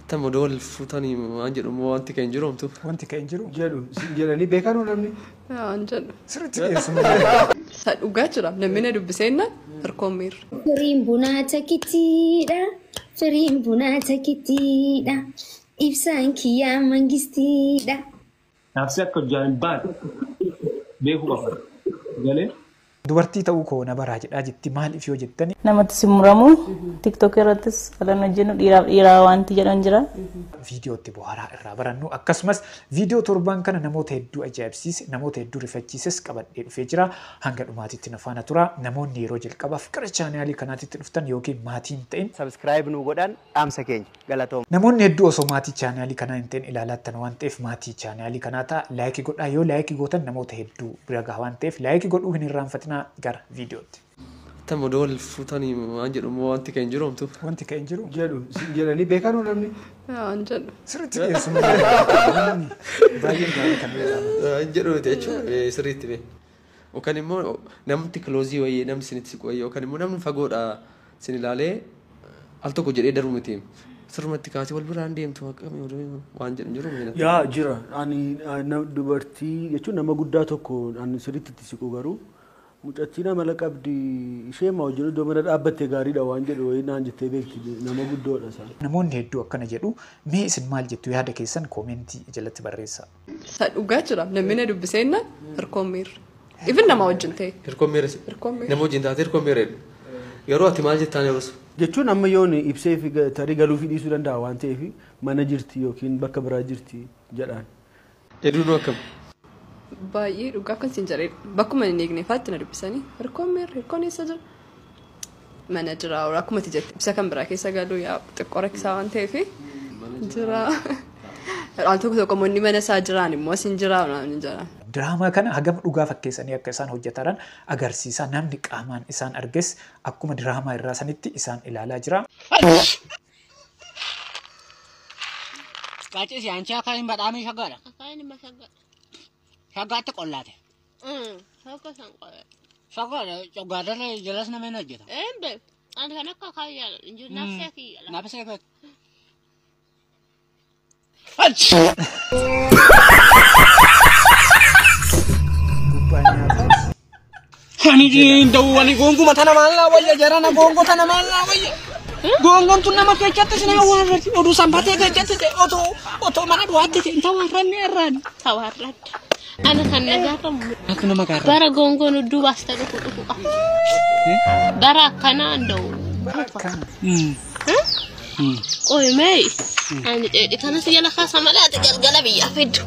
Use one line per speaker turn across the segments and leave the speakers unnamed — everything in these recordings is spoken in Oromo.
Tamo dol futani anjir mo anti kan jirum tu.
Wanti kan jiru.
Jedhanii beekan namni.
Anjir.
Sirriitti dhiyeessuma.
Dhugaa jira namni dubbiseenna hirkoomiir.
Firiin bunaa takitiidha. Firiin bunaa takitiidha. Ibsaan kiyyaa mangistiidha.
Nafsi akka jaanbaan beeku qaba. Galee.
Dubartii ta'uu koo na baraa jedhaa jetti maaliif yoo jettani.
Namatti simuramu TikTok irrattis falan hojjennu dhiiraa wanti jedhan jira.
Viidiyootti bu'aaraa irraa barannu akkasumas viidiyoo torban kana namoota hedduu ajaa'ibsiise namoota hedduu rifachiises qabadhee dhufee jira hanga dhumaatitti na faana tura namoonni yeroo jalqabaaf gara chaanaalii kanaatitti dhuftan yookiin maatiin ta'in
Subscribe nu godhan dhaamsa keenya galatoom.
namoonni hedduu osoo maatii chaanaalii kanaa hin ta'in ilaalattan waan ta'eef maatii chaanaalii kanaa ta'a laayikii godhaa yoo laayikii gootan namoota hedduu bira gaha waan ta'eef laayikii godhuu hin irraanfatinaa gara viidiyootti.
Tamo dol futani anjir mo anti kan jirum tu.
Wanti kan jiru.
Jedhanii beekan namni.
Anjir.
Sirriitti dhiyeessuma. Baay'ee gaarii kan beekamu.
Anjir jechuun sirriitti be. Yookaan immoo namni kiloozii wayii namni sinitti siqu wayii yookaan immoo namni fagoodha sin ilaalee al tokko jedhee darbu miti. Sirrumatti kaasee wal biraan deemtu waan jedhu jiru.
Yaa jira ani dubartii jechuun nama guddaa tokko ani sirriitti itti siqu garuu. Mucachina mala qabdi ishee ma wajjin iddoo mana dhaabbattee gaariidha waan jedhu wayii naan jettee beekti nama guddoodha isaa.
Namoonni hedduu akkana jedhu mee isin maal jettu yaada keessan koomentii jalatti barreessaa.
Dhugaa jira namni dubbiseenna hirkoomiir. Even nama wajjin ta'e.
Hirkoomiir. Nama wajjin taate hirkoomiir. Yeroo ati maal jettaan yeroo
Jechuun amma yoon ibsee fi tarii galuu fi dhiisuu danda'a waan ta'eef mana jirti yookiin bakka biraa jirti jedhaan.
Hedduun akkam.
Baay'ee dhugaa kan siin jedhee bakkuma hin eegneeffaatti na dubbisanii hirkoon eessa jira mana jira akkuma ati jette ibsa kan biraa keessa galuu yaa xiqqoo rakkisaa waan ta'eef jira waan tokko tokko moonni mana isaa jiraan immoo siin jira waan jira.
Diraamaa kana hagam dhugaa fakkeessanii akka isaan hojjetan agarsiisa namni qaamaan isaan arges akkuma diraamaa irraa sanitti isaan ilaalaa jira.
Qaacisi ancha kan badhaame shaggaadha. Kan shaggaadha. Shaggaatti qollaate.
Shagga san qolle.
Shaggaadha shaggaadha jalas nama hin hojjeta.
Embe ani kan akka kaayyala injir nafsee kiyyala.
Nafsee kee. Hani dawwani wani gongo mata na malla wayya jarana gongo tana malla wayya. Gongon tun nama keccatte sina warrati odu sampate keccatte oto mana duwatti inta warranni errani.
Tawarrat. Ana kan nagaafam.
Aku nama garra.
Bara gongoon duuba asta dhufu dhufu. Bara kana ndau. Qoy mee. Ani dheedhi kana si jala kaasa malaati galgala biyyaa fiddu.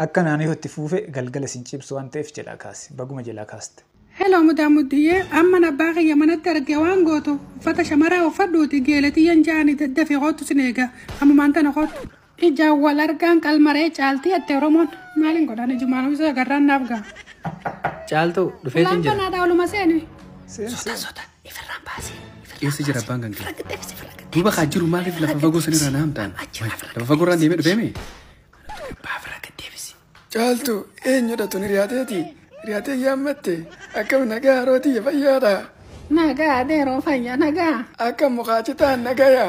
Akka naannoo itti fuufe galgala sin cibsu waan ta'eef jedha kaasi baguma jala kaaste.
Hello mudaamudiyee amma nabbaa kiyya manatti argee waan gootu uffata shamaraa uffadhuuti geelatiyyan jaani daddafee qootu sin eega ammumaan tana qootu. Ijaan wal argaan qalmaree caaltii atte Oromoon maaliin godhan ijummaan isa garraan naaf ga'a.
Caaltuu dhufee hin
jira. Laantanaa oluma seeni.
Sota ifirraan baasee. Eessa jira abbaan kan kee? Duuba kaa jiru maaliif lafa fagoo sanirraa na hamtaan? Lafa fagoo irraan deemee dhufeeme? Baafira gad deebisi.
Caaltuu eenyudha tun hiriyaateeti? Hiriyaatee yaammatte akkam nagaa harooti fayyaadha.
Nagaa adeeroo fayyaa nagaa.
Akkam mukaachitaan nagaya.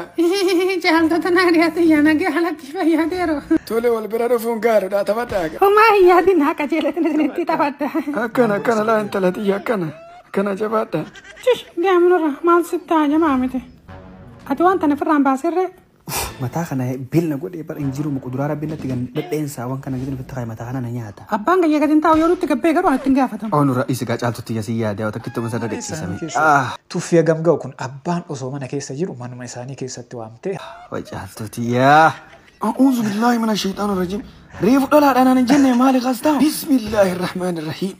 Caaltota na hiriyaatee nagaa halatti fayyaa adeeroo.
Tole wal bira dhufuun gaariidha taphadhaa.
Homaa hiyyaati naa qajeelatin isinitti taphadha.
Akkana laa intala xiyya akkana jabaadha.
Deemnurra maal sittaa jamaa miti. Ati waan tana firraan baasirree.
Mataa kana bilna godhee bara injiru mukuduraa rabbiin itti gan dhedheensaa waan kana gidduu fitti mataa kana na nyaata.
Abbaan gayyaa gadin taa'u yoo nutti gabbee garuu anatti hin gaafatamu.
Oonu ra'isi gaa caaltutti yasii yaadee wata kittu masa dhadheessisame.
Tuffii gamga'u kun abbaan osoo mana keessa jiru manuma isaanii keessatti waamtee.
Way caaltutti yaa.
A'uuzu billaahi mina shayxaana rajiim. Reefu dhalaadhaan ani jenne maali qastaa? Bismillaahi rahmaani rahiim.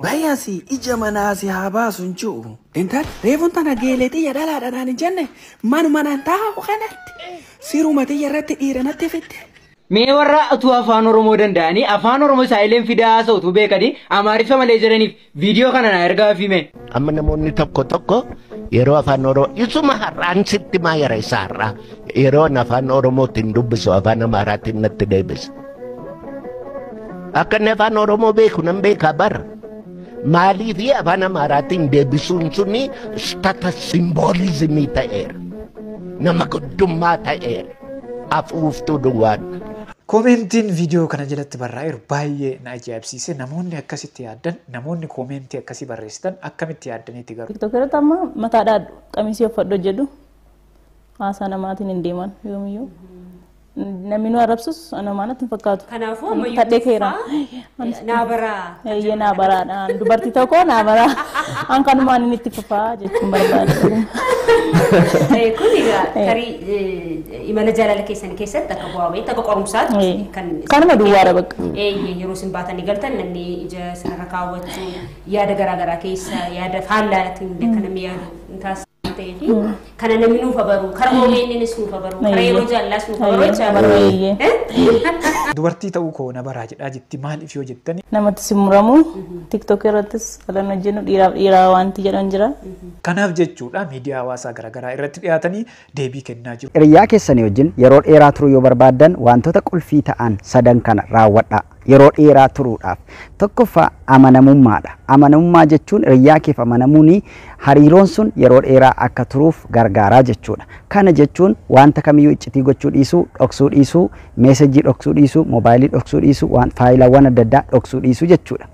Bayasi ija manasi habasun cu. Entar reefun tana geeleti ya dhalaadhaan ani jenne manuma taa'u kanatti. Sirumati irratti dhiiranatti fitte.
Mee warra utuu afaan Oromoo danda'anii afaan Oromoo saayileen fidaa haasa'utu beekanii Amaariffa malee jiraniif viidiyoo kana na ergaa fime.
Amma namoonni tokko yeroo afaan Oromoo isuma har'aan sitti maa yara isaa har'aa yeroo afaan Oromootiin dubbisu afaan Amaaraatiin natti deebisa. Akka afaan Oromoo beeku nan beekaa bara. Maalii fi afaan Amaaraatiin deebisuun suni stata simboolizimii ta'eera. Nama guddummaa ta'eera. Afuuftuu duwwaan.
Koomentiin viidiyoo kana jalatti barraa'eeru baay'ee na ajaa'ibsiise. Namoonni akkasitti yaaddan, namoonni koomentii akkasii barreessitan akkamitti yaaddaniiti garuu?
Tiktookirratti amma mataadhaan qamisii uffadhu jedhu haasaa namaatiin hin deeman yoomiyyuu. Namni nu arrabsus namaanatti hin fakkaatu.
Kanaafuu ammayyuu
Tadhee keera.
Naabaraa.
Eeyyee naabaraadha. Dubartii tokko naabaraa. An kanumaan inni itti fufaa jechuun barbaada.
Kun egaa tarii imala jaalala keessan keessatti akka bu'aa bahee akka qorumsaatti
kanuma duwwaadha bakka.
Yeroo isin baatanii galtan namni ija sanarra kaawwachuu yaada garaagaraa keessa yaada faallaatiin kan namni yaadu taasisu. Kana namni nuuf abaru, karaa OBN'nis nuuf abaru, karaa yeroo jaallaas nuuf abaru jecha.
Dubartii ta'uu koo na baraa jedhaa jetti maaliif yoo jettani?
Namatti simuramu TikTok irrattis kan hojjennu dhiiraa wanti jedhan jira.
Kanaaf jechuudha miidiyaa hawaasaa garaagaraa irratti dhiyaatanii deebii kennaa jiru.
Hiriyaa keessanii wajjin yeroo dheeraa turuu yoo barbaaddan wantoota qulfii ta'an sadan kana raawwadhaa. Yeroo dheeraa turuudhaaf tokkoffaa amanamummaadha. Amanamummaa jechuun hiriyaa keef amanamuun hariiroon sun yeroo dheeraa akka turuuf gargaaraa jechuudha. Kana jechuun wanta kamiyyuu iccitii gochuu dhiisuu, dhoksuu dhiisuu, meesejii dhoksuu dhiisuu, moobaayilii dhoksuu dhiisuu, faayilawwan adda addaa dhoksuu dhiisuu jechuudha.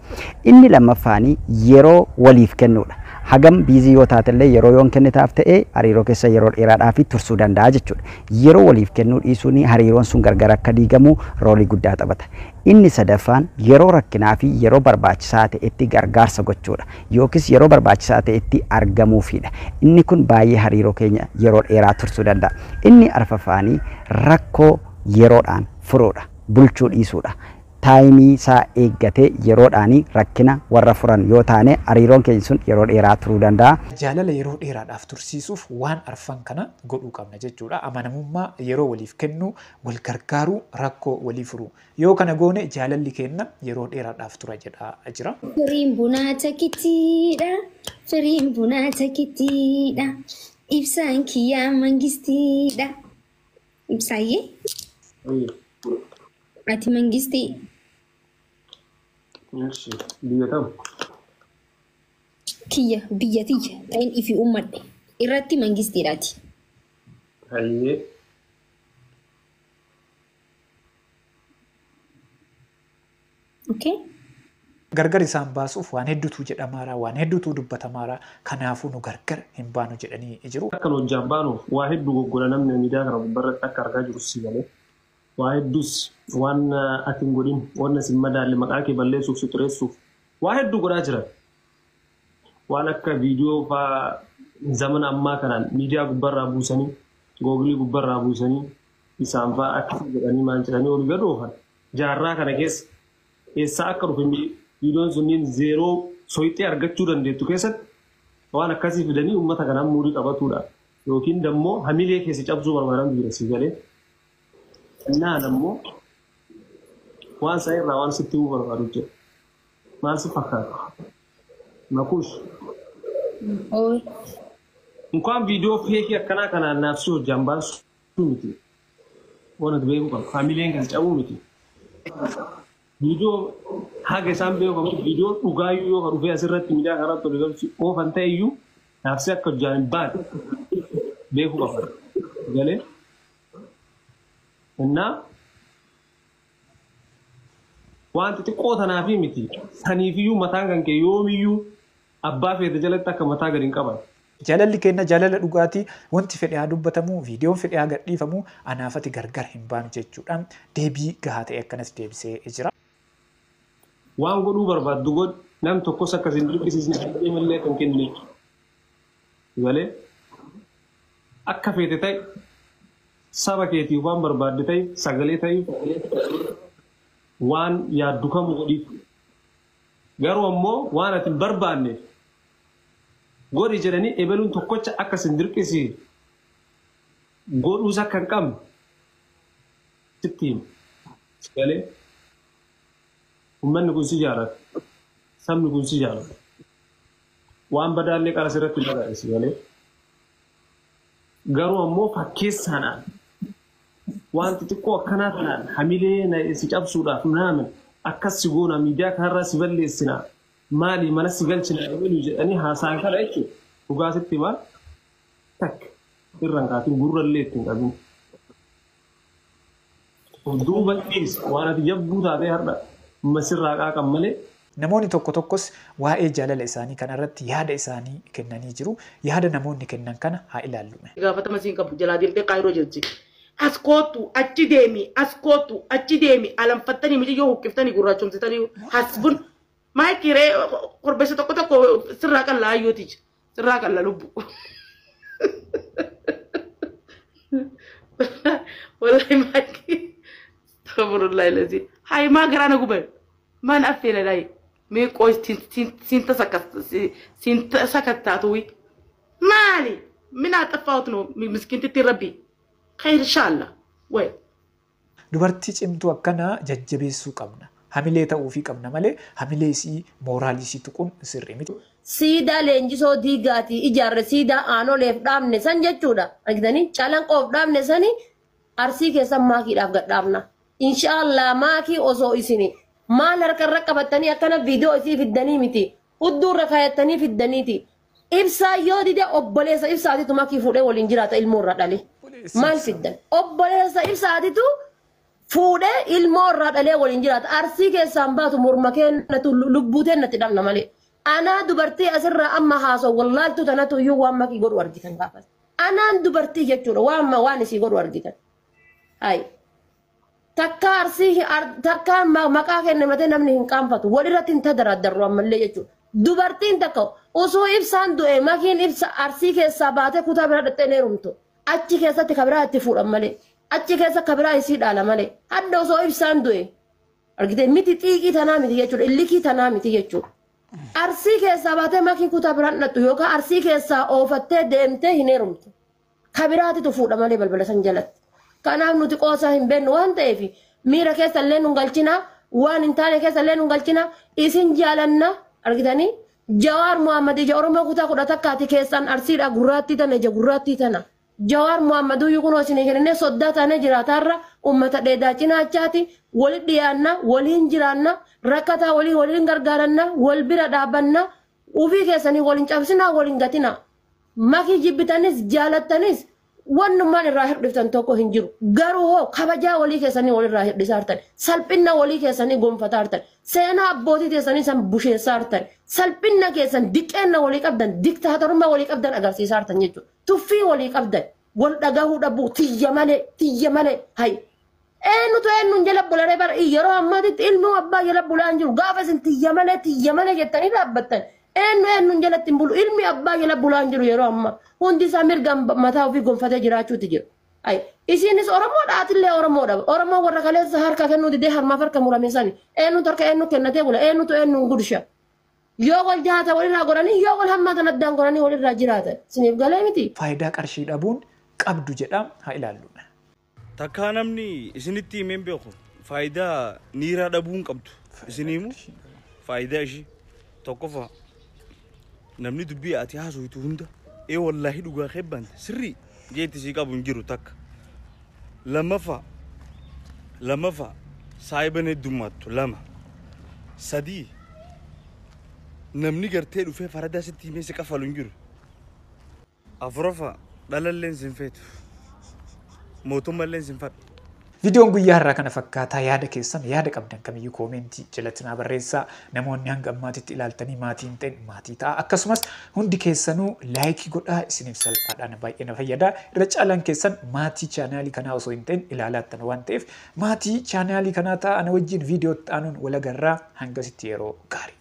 Inni lammaffaanii yeroo waliif kennuudha. Hagam biizii yoo taatellee yeroo yoon kennitaaf ta'e hariiroo keessa yeroo dheeraadhaaf tursuu danda'a jechuudha. Yeroo waliif kennuu dhiisuun hariiroon sun gargar akka diigamu roolii guddaa taphata. Inni sadaffaan yeroo rakkinaa fi yeroo barbaachisaa ta'etti gargaarsa gochuudha. Yookiis yeroo barbaachisaa ta'etti argamuufidha. Inni kun baay'ee hariiroo keenya yeroo dheeraa tursuu danda'a. Inni arfaffaanii rakkoo yeroodhaan furuudha. Bulchuu dhiisuudha. Taayimii isaa eeggatee yeroodhaan rakkina warra furan yoo taane hariiroon keenya sun yeroo dheeraa turuu danda'a.
Jaalala yeroo dheeraadhaaf tursiisuuf waan arfan kana godhuu qabna jechuudha. Amanamummaa yeroo waliif kennuu, wal gargaaruu, rakkoo walii furuu. Yoo kana goone jaalalli keenya yeroo dheeraadhaaf tura jedhaa jira.
Firiin bunaa takitiidha. Firiin bunaa takitiidha. Ibsaan kiyyaa mangistiidha. Ibsaayyee? Ati mangistii?
Biyya ta'u.
Kiyya biyya tiyya ta'in ifi uummadhe irratti mangistiidhaati.
Hayyee.
Okay.
Gargar isaan baasuuf waan hedduutu jedhamaara, waan hedduutu dubbatamaara. Kanaafuu nu gargar hin baanu jedhanii jiru.
Akkan hojjaan baanuuf waa hedduu goggola namni miidiyaa kana gubbarratti akka argaa jiru si malee. Waa hedduus waan ati hin godhin waan isin madaalle maqaa kee balleessuuf si xureessuuf waa hedduu godhaa jiran. Waan akka viidiyoo fa'aa zamana ammaa kanaan miidiyaa gubbarraa buusanii googilii gubbarraa buusanii isaan fa'aa akkasii jedhanii maal jedhanii ol gad oofan. Jaarraa kana keessa eessaa akka dhufe viidiyoon sunniin zeeroo soyixee argachuu dandeettu keessatti waan akkasii fidanii uummata kanaan muurii qabatuudha. Yookiin dammoo hamilee keessa cabsuu barbaadan jira si galee. Naan ammoo waan isaa irraa waan sitti himuu barbaadu jira. Maal si fakkaata? Makuush. Inkaan viidiyoo feekii akkanaa kanaan naaf si hojjaan baasuu miti. Waan ati beekuu qabu. Hamileen kan cabuu miti. Viidiyoo haga isaan beekamu viidiyoo dhugaayyuu yoo kan dhufee asirratti miidiyaa kanarratti ol galchu oofan ta'e iyyuu naaf si akka hojjaan hin baane beekuu qaba. Galee. Innaa wanti xiqqoo tanaaf miti saniifiyyuu mataan kan kee yoomiyyuu abbaa feete jalatti akka mataa gadi hin qaban.
Jaalalli keenya jaalala dhugaatii wanti fedhe haa dubbatamu viidiyoon fedhe haa gadhiifamu anaafati gargar hin baanu jechuudhaan deebii gahaa ta'e akkanas deebisee jira.
Waan godhuu barbaaddu godh nam tokkos akkasiin dirqisiisne malee kan kenne galee akka feete ta'e saba keetiif waan barbaadde ta'e sagalee ta'e waan yaaddu kamuu godhiif garuu ammoo waan ati hin barbaanneef godhi jedhanii ebeluun tokkocha akka sin dirqisii godhuus akka hin qabne sitti hima galee uummanni kun si jaallata sabni kun si jaallata waan badaallee qara sirratti dhagaa'e si galee garuu ammoo fakkeessaadhaan wanti xiqqoo akkanaa kanaan hamilee si cabsuudhaaf naamin akkas si goona miidiyaa kanarraa si balleessinaa maali mana si galchina elu jedhanii haasaan kana jechuudha dhugaasitti maal takka irraan kaatiin gurrallee ittiin qabin. Duuba dhiis waan ati jabbuu taatee har'a masirraa qaaqan malee.
Namoonni tokko tokkos waa'ee jaalala isaanii kanarratti yaada isaanii kennanii jiru. Yaada namoonni kennan kana haa ilaallu.
Gaafatama siin qabu jalaa deemtee kaayiroo jirti. As kootu achi deemi as kootu achi deemi alanfattanii miti yoo hukkiftanii gurraachomsitanii hasbun maayikiree korbeessa tokko tokko sirraa qalla ayyooti sirraa qalla lubbu. Wallahi maayikii taburullah ilazi hay maa garaana gubay maan affeela dai mee qoy sinta sakattaatuwi maali mina tafaawtno miskinti rabbi خير إن شاء الله وين
dubartii cimtuu akkana jajjabeessuu qabna. Hamilee ta'uu fi qabna malee hamilee isii mooraalii isii tuquun sirrii miti.
Siidaa leenjisoo diigaati ijaarre siidaa aanoleef dhaabne san jechuudha. Argitanii calanqoof dhaabne sani arsii keessan maakiidhaaf gadhaabna. Inshaallah maakii osoo isini maal harkarra qabattanii akkana viidiyoo isii fiddanii miti. Udduurra kaayattanii fiddaniiti. Ibsaa yoo dide obboleessa ibsaatitu maakii fuudhee waliin jiraata ilmoorra dhale. Maal fiddan? Obboleessa ibsaatitu fuudhee ilmoorra dhalee waliin jiraata. Arsii keessaan baatu morma keenyatu lubbuu teennatti dhabna malee. Anaa dubartii asirraa amma haasoo wallaaltu tanatu iyyuu waan makii godhu argitan gaafas. Anaan dubartii jechuudha waan isii godhu argitan. Hayi. Takka arsii takka maqaa kennamatee namni hin qaanfatu walirratti hin tadaraaddarru ammallee jechuudha. Dubartiin takka osoo ibsaan du'e makiin ibsa arsii keessaa baatee kutaa bira dhattee neerumtu. Achi keessatti kabiraa itti fuudhan malee. Achi keessa kabiraa isii dhaala malee. Hadda osoo ibsaan du'e. Argitee miti xiiqii tanaa miti jechuudha. Illikii tanaa miti jechuudha. Arsii keessaa baatee makii kutaa biraan dhattu yookaan arsii keessaa oofattee deemtee hin heerumtu. Kabiraatitu fuudha malee balbala san jalatti. Kanaaf nuti qoosaa hin beeknu waan ta'eef miira keessa illee nu galchina waan hin taane keessa illee nu galchina isin jaalanna argitanii Jawaar Muhammad ija Oromoo kutaa 11 keessan arsiidha gurraattii tana ija gurraattii tana. Jawaar Muhammad yukunoo isin kennee soddaa taane jiraatarra ummata dheedaa cinaachaati wali dhiyaanna waliin jiraanna rakkataa waliin gargaaranna wal bira dhaabanna ufii keessanii waliin cabsina waliin gatina. Makii jibbitanis jaalattanis wannummaan irraa hirdhiftan tokko hin jiru. Garuu hoo kabajaa walii keessanii walirraa hirdhisaartan. Salphina walii keessanii gonfataartan. Seenaa abbootii keessanii san busheessaartan. Salphina keessan diqqeenna walii qabdan diktaatorummaa walii qabdan agarsiisaartan jechuudha. Tuffii walii qabdan wal dhagahuu dhabuu tiyya malee hay. Eenyuun jala bularee bara yeroo ammaatitti ilmoo abbaa jala bulaan jiru gaafa isin tiyya malee jettanii dhaabbattan. Eenyuun jalatti hin bulu ilmi abbaa jala bulaan jiru yeroo ammaa hundi isaa mirga mataa ofii gonfatee jiraachuuti jiru. Isinis Oromoodha atillee Oromoodha. Oromoo warra kaleessa harka kennuu didee harmaaf harka murame sani. Eenyutu harka eenyu kennatee bula eenyuun gudsha. Yoo wal jaata walirraa godhanii yoo wal hammaatan addaan godhanii walirraa jiraatan. Isiniif galee miti.
Faayidaa qarshii dhabuun qabdu jedha haa ilaallu.
Takkaa namni isinitti himeen beeku faayidaa niiraa dhabuun qabdu. Isiniimu faayidaa ishii tokkoffaa namni dubbii ati haasoftu hunda wallahi dhugaa keebbante sirrii jeetti sii qabu hin jiru takka. Lammaffaa saayiban heddummaattu lama. Sadii namni gartee dhufee faradaa sitti himee si qafalu hin jiru. Afuraffaa dhalalleen sin feetu. Mootummalleen sin fadhu.
Viidiyoon guyyaa har'aa kana fakkaataa yaada keessan yaada qabdan kamiyyuu koomentii jalatti naa barreessaa. Namoonni hanga ammaatitti ilaaltanii maatiin ta'e maatii ta'a. Akkasumas hundi keessanuu laayikii godhaa isiniif salphaadhaan baay'ee na fayyada. Irra caalaan keessan maatii chaanaalii kanaa osoo hin ta'in ilaalaattan waan ta'eef maatii chaanaalii kanaa ta'a ana wajjin viidiyoo ta'anuun wal agarraa hangasitti yeroo gaarii.